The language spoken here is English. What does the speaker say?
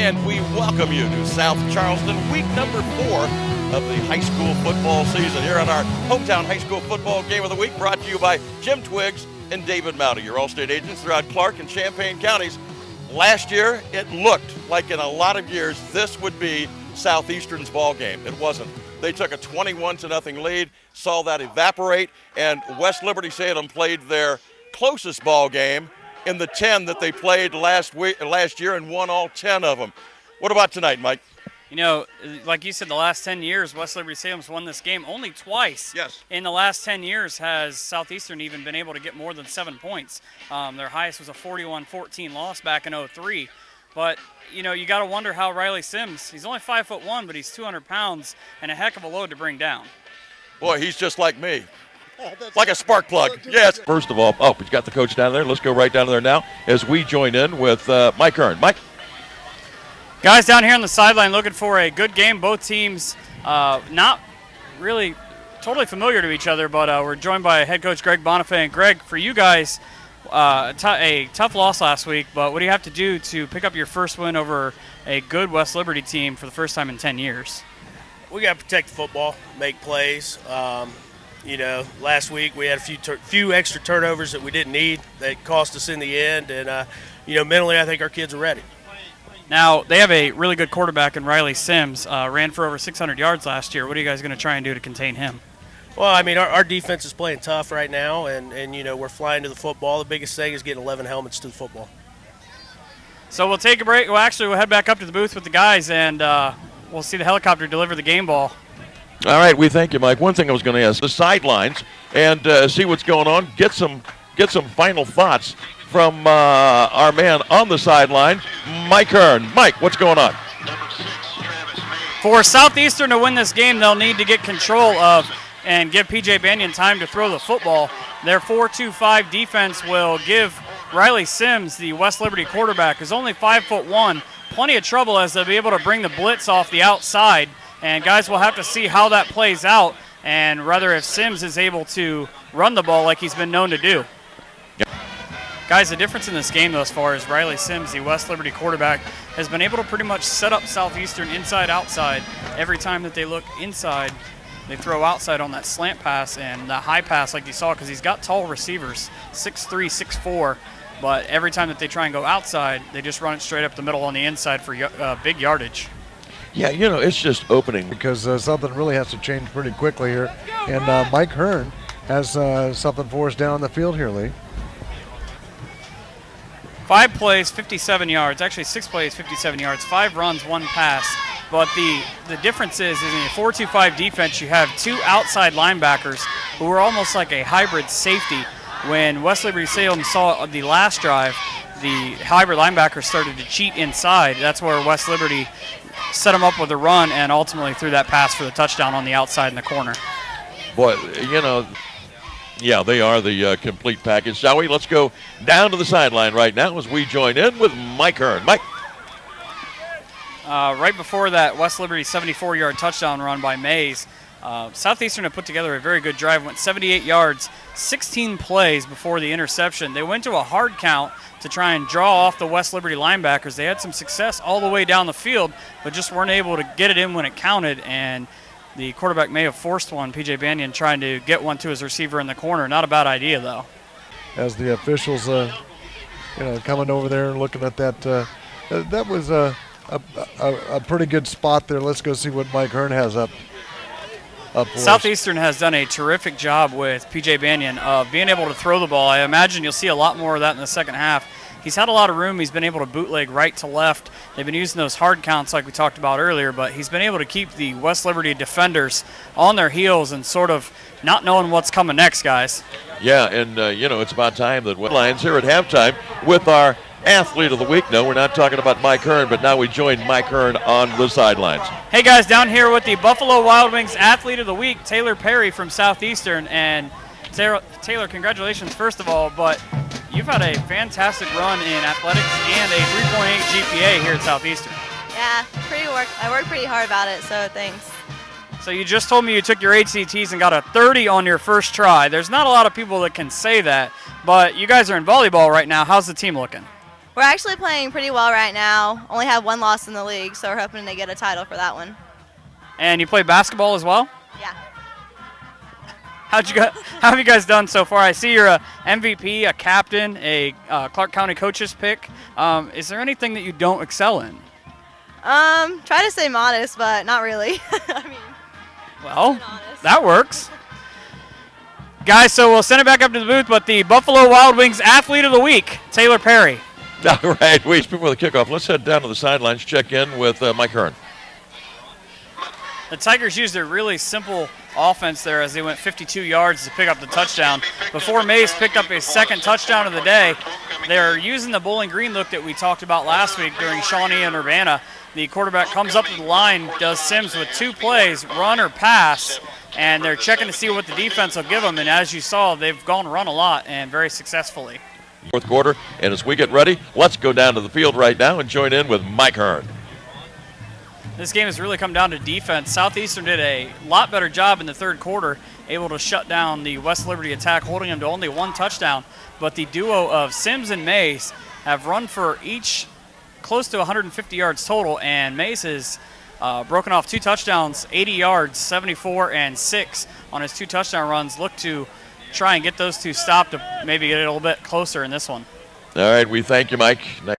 and we welcome you to South Charleston, week number 4 of the high school football season here on our hometown high school football game of the week, brought to you by Jim Twiggs and David Mouty, your All-State agents throughout Clark and Champaign counties. Last year, it looked like in a lot of years this would be Southeastern's ball game. It wasn't. They took a 21-0 lead, saw that evaporate, and West Liberty Salem played their closest ball game in the 10 that they played last year and won all 10 of them. What about tonight, Mike? You know, like you said, the last 10 years, West Liberty Salem's won this game only twice. Yes. In the last 10 years has Southeastern even been able to get more than 7 points. Their highest was a 41-14 loss back in 2003. But, you know, you got to wonder how Riley Sims, he's only 5'1", but he's 200 pounds and a heck of a load to bring down. Boy, he's just like me. Like a spark plug. Yes. First of all, but you got the coach down there. Let's go right down there now as we join in with Mike Hirn. Mike? Guys down here on the sideline looking for a good game. Both teams not really totally familiar to each other, but we're joined by head coach Greg Bonifay. And Greg, for you guys, a tough loss last week, but what do you have to do to pick up your first win over a good West Liberty team for the first time in 10 years? We got to protect the football, make plays. You know, last week we had a few extra turnovers that we didn't need that cost us in the end, and you know, mentally I think our kids are ready. Now, they have a really good quarterback in Riley Sims, ran for over 600 yards last year. What are you guys going to try and do to contain him? Well, I mean, our defense is playing tough right now, and you know, we're flying to the football. The biggest thing is getting 11 helmets to the football. So we'll take a break. Well, actually, we'll head back up to the booth with the guys, and we'll see the helicopter deliver the game ball. All right, we thank you, Mike. One thing I was going to ask, the sidelines, and see what's going on, get some final thoughts from our man on the sideline, Mike Hirn. Mike, what's going on? For Southeastern to win this game, they'll need to get control of and give P.J. Banyan time to throw the football. Their 4-2-5 defense will give Riley Sims, the West Liberty quarterback, who's only 5'1", plenty of trouble as they'll be able to bring the blitz off the outside. And guys will have to see how that plays out and rather if Sims is able to run the ball like he's been known to do. Yep. Guys, the difference in this game thus far is Riley Sims, the West Liberty quarterback, has been able to pretty much set up Southeastern inside-outside. Every time that they look inside, they throw outside on that slant pass and the high pass like you saw, because he's got tall receivers, 6'3", 6'4", but every time that they try and go outside, they just run it straight up the middle on the inside for big yardage. Yeah, you know, it's just opening. Because something really has to change pretty quickly here. And Mike Hirn has something for us down the field here, Lee. 5 plays, 57 yards. Actually, 6 plays, 57 yards. 5 runs, 1 pass. But the difference is in a 4-2-5 defense, you have 2 outside linebackers who are almost like a hybrid safety. When West Liberty Salem saw the last drive, the hybrid linebackers started to cheat inside. That's where West Liberty set them up with a run and ultimately threw that pass for the touchdown on the outside in the corner. Boy, you know, yeah, they are the complete package. Shall we? Let's go down to the sideline right now as we join in with Mike Hirn. Mike. Right before that West Liberty 74-yard touchdown run by Mays, Southeastern had put together a very good drive, went 78 yards, 16 plays before the interception. They went to a hard count to try and draw off the West Liberty linebackers. They had some success all the way down the field, but just weren't able to get it in when it counted, and the quarterback may have forced one. P.J. Banyan trying to get one to his receiver in the corner. Not a bad idea, though. As the officials, coming over there and looking at that, that was a pretty good spot there. Let's go see what Mike Hirn has up for Southeastern has done a terrific job with P.J. Banyan of being able to throw the ball. I imagine you'll see a lot more of that in the second half. He's had a lot of room. He's been able to bootleg right to left. They've been using those hard counts like we talked about earlier, but he's been able to keep the West Liberty defenders on their heels and sort of not knowing what's coming next, guys. Yeah, and, it's about time that Lions here at halftime with our athlete of the week. No, we're not talking about Mike Hirn, but now we join Mike Hirn on the sidelines. Hey, guys, down here with the Buffalo Wild Wings athlete of the week, Taylor Perry from Southeastern. And Taylor, congratulations, first of all, but you've had a fantastic run in athletics and a 3.8 GPA here at Southeastern. Yeah, I worked pretty hard about it, so thanks. So you just told me you took your HCTs and got a 30 on your first try. There's not a lot of people that can say that, but you guys are in volleyball right now. How's the team looking? We're actually playing pretty well right now. Only have one loss in the league, so we're hoping to get a title for that one. And you play basketball as well? Yeah. How have you guys done so far? I see you're a MVP, a captain, a Clark County coaches pick. Is there anything that you don't excel in? Try to stay modest, but not really. I mean, well, that works. Guys, so we'll send it back up to the booth, but the Buffalo Wild Wings Athlete of the Week, Taylor Perry. All right, before the kickoff, let's head down to the sidelines, check in with Mike Hirn. The Tigers used a really simple offense there as they went 52 yards to pick up the touchdown. Before Mays picked up his second touchdown of the day, they're using the Bowling Green look that we talked about last week during Shawnee and Urbana. The quarterback comes up to the line, does Sims with 2 plays, run or pass, and they're checking to see what the defense will give them. And as you saw, they've gone run a lot and very successfully. Fourth quarter, and as we get ready, let's go down to the field right now and join in with Mike Hirn. This game has really come down to defense. Southeastern did a lot better job in the third quarter, able to shut down the West Liberty attack, holding them to only 1 touchdown. But the duo of Sims and Mays have run for each close to 150 yards total, and Mays has broken off 2 touchdowns, 80 yards, 74 and 6 on his 2 touchdown runs. Look to try and get those 2 stopped to maybe get it a little bit closer in this one. All right, we thank you, Mike. Nice.